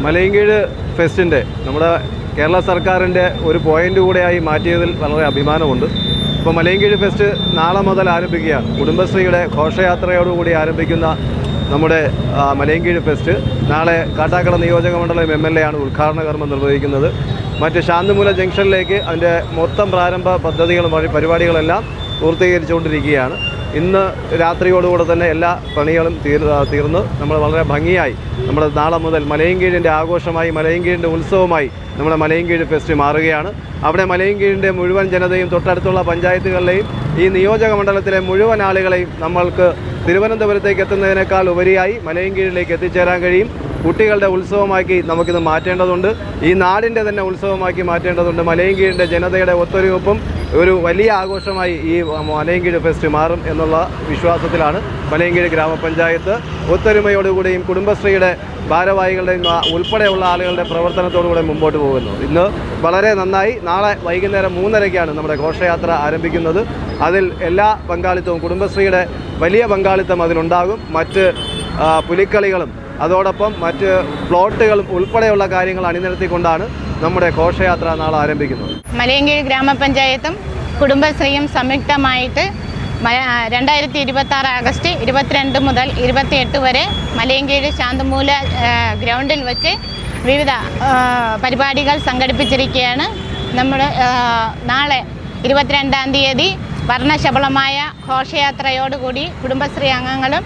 മലയൻകീഴ് ഫെസ്റ്റിൻ്റെ നമ്മുടെ കേരള സർക്കാരിൻ്റെ ഒരു പോയിൻ്റ് കൂടെയായി മാറ്റിയതിൽ വളരെ അഭിമാനമുണ്ട്. ഇപ്പോൾ മലയൻകീഴ് ഫെസ്റ്റ് നാളെ മുതൽ ആരംഭിക്കുകയാണ്. കുടുംബശ്രീയുടെ ഘോഷയാത്രയോടുകൂടി ആരംഭിക്കുന്ന നമ്മുടെ മലയൻകീഴ് ഫെസ്റ്റ് നാളെ കാട്ടാക്കട നിയോജക മണ്ഡലം MLA ആണ് ഉദ്ഘാടന കർമ്മം നിർവഹിക്കുന്നത്. മറ്റ് ശാന്തിമൂല ജംഗ്ഷനിലേക്ക് അതിൻ്റെ മൊത്തം പ്രാരംഭ പദ്ധതികളും പരിപാടികളെല്ലാം പൂർത്തീകരിച്ചുകൊണ്ടിരിക്കുകയാണ്. ഇന്ന് രാത്രിയോടുകൂടെ തന്നെ എല്ലാ പണികളും തീർന്ന് നമ്മൾ വളരെ ഭംഗിയായി നമ്മുടെ നാളെ മുതൽ മലയൻകീഴിൻ്റെ ആഘോഷമായി മലയൻകീഴിൻ്റെ ഉത്സവമായി നമ്മുടെ മലയൻകീഴ് ഫെസ്റ്റ് മാറുകയാണ്. അവിടെ മലയൻകീഴിൻ്റെ മുഴുവൻ ജനതയും തൊട്ടടുത്തുള്ള പഞ്ചായത്തുകളിലെയും ഈ നിയോജക മണ്ഡലത്തിലെ മുഴുവൻ ആളുകളെയും നമ്മൾക്ക് തിരുവനന്തപുരത്തേക്ക് എത്തുന്നതിനേക്കാൾ ഉപരിയായി മലയൻകീഴിലേക്ക് എത്തിച്ചേരാൻ കഴിയും. കുട്ടികളുടെ ഉത്സവമാക്കി നമുക്കിത് മാറ്റേണ്ടതുണ്ട്. ഈ നാടിൻ്റെ തന്നെ ഉത്സവമാക്കി മാറ്റേണ്ടതുണ്ട്. മലയൻകീഴിൻ്റെ ജനതയുടെ ഒത്തൊരുമൊപ്പം ഒരു വലിയ ആഘോഷമായി ഈ മലയൻകീഴ് ഫെസ്റ്റ് മാറും എന്നുള്ള വിശ്വാസത്തിലാണ് മലയൻകീഴ് ഗ്രാമപഞ്ചായത്ത് ഒത്തൊരുമയോടുകൂടിയും കുടുംബശ്രീയുടെ ഭാരവാഹികളുടെയും ഉൾപ്പെടെയുള്ള ആളുകളുടെ പ്രവർത്തനത്തോടുകൂടെ മുമ്പോട്ട് പോകുന്നത്. ഇന്ന് വളരെ നന്നായി. നാളെ വൈകുന്നേരം 3:30-ക്കാണ് നമ്മുടെ ഘോഷയാത്ര ആരംഭിക്കുന്നത്. അതിൽ എല്ലാ പങ്കാളിത്തവും കുടുംബശ്രീയുടെ വലിയ പങ്കാളിത്തം അതിലുണ്ടാകും. മറ്റ് പുലിക്കളികളും അതോടൊപ്പം മറ്റ് പ്ലോട്ടുകളും ഉൾപ്പെടെയുള്ള കാര്യങ്ങൾ അണിനിരത്തിക്കൊണ്ടാണ് നമ്മുടെ ഘോഷയാത്ര നാളെ ആരംഭിക്കുന്നത്. മലയൻകീഴ് ഗ്രാമപഞ്ചായത്തും കുടുംബശ്രീയും സംയുക്തമായിട്ട് 2026 ആഗസ്റ്റ് 22 മുതൽ 28 വരെ മലയൻകീഴ് ശാന്തമൂല ഗ്രൗണ്ടിൽ വെച്ച് വിവിധ പരിപാടികൾ സംഘടിപ്പിച്ചിരിക്കുകയാണ്. നമ്മൾ നാളെ 22-ാം തീയതി വർണ്ണശബളമായ ഘോഷയാത്രയോടുകൂടി കുടുംബശ്രീ അംഗങ്ങളും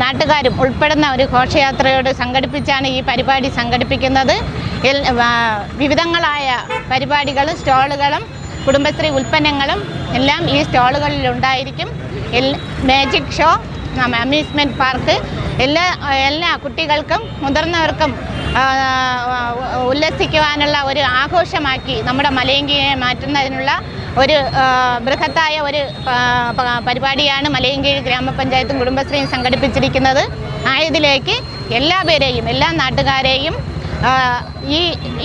നാട്ടുകാരും ഉൾപ്പെടുന്ന ഒരു ഘോഷയാത്രയോട് സംഘടിപ്പിച്ചാണ് ഈ പരിപാടി സംഘടിപ്പിക്കുന്നത്. വിവിധങ്ങളായ പരിപാടികളും സ്റ്റാളുകളും കുടുംബശ്രീ ഉൽപ്പന്നങ്ങളും എല്ലാം ഈ സ്റ്റാളുകളിലുണ്ടായിരിക്കും. മാജിക് ഷോ, അമ്യൂസ്മെൻറ്റ് പാർക്ക് എല്ലാ കുട്ടികൾക്കും മുതിർന്നവർക്കും ഉല്ലസിക്കുവാനുള്ള ഒരു ആഘോഷമാക്കി നമ്മുടെ മലയൻകീഴിനെ മാറ്റുന്നതിനുള്ള ഒരു ബൃഹത്തായ ഒരു പരിപാടിയാണ് മലയൻകീഴ് ഗ്രാമപഞ്ചായത്തും കുടുംബശ്രീയും സംഘടിപ്പിച്ചിരിക്കുന്നത്. ആയതിലേക്ക് എല്ലാ നാട്ടുകാരെയും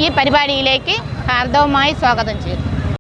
ഈ പരിപാടിയിലേക്ക് ഹാർദവമായി സ്വാഗതം ചെയ്യുന്നു.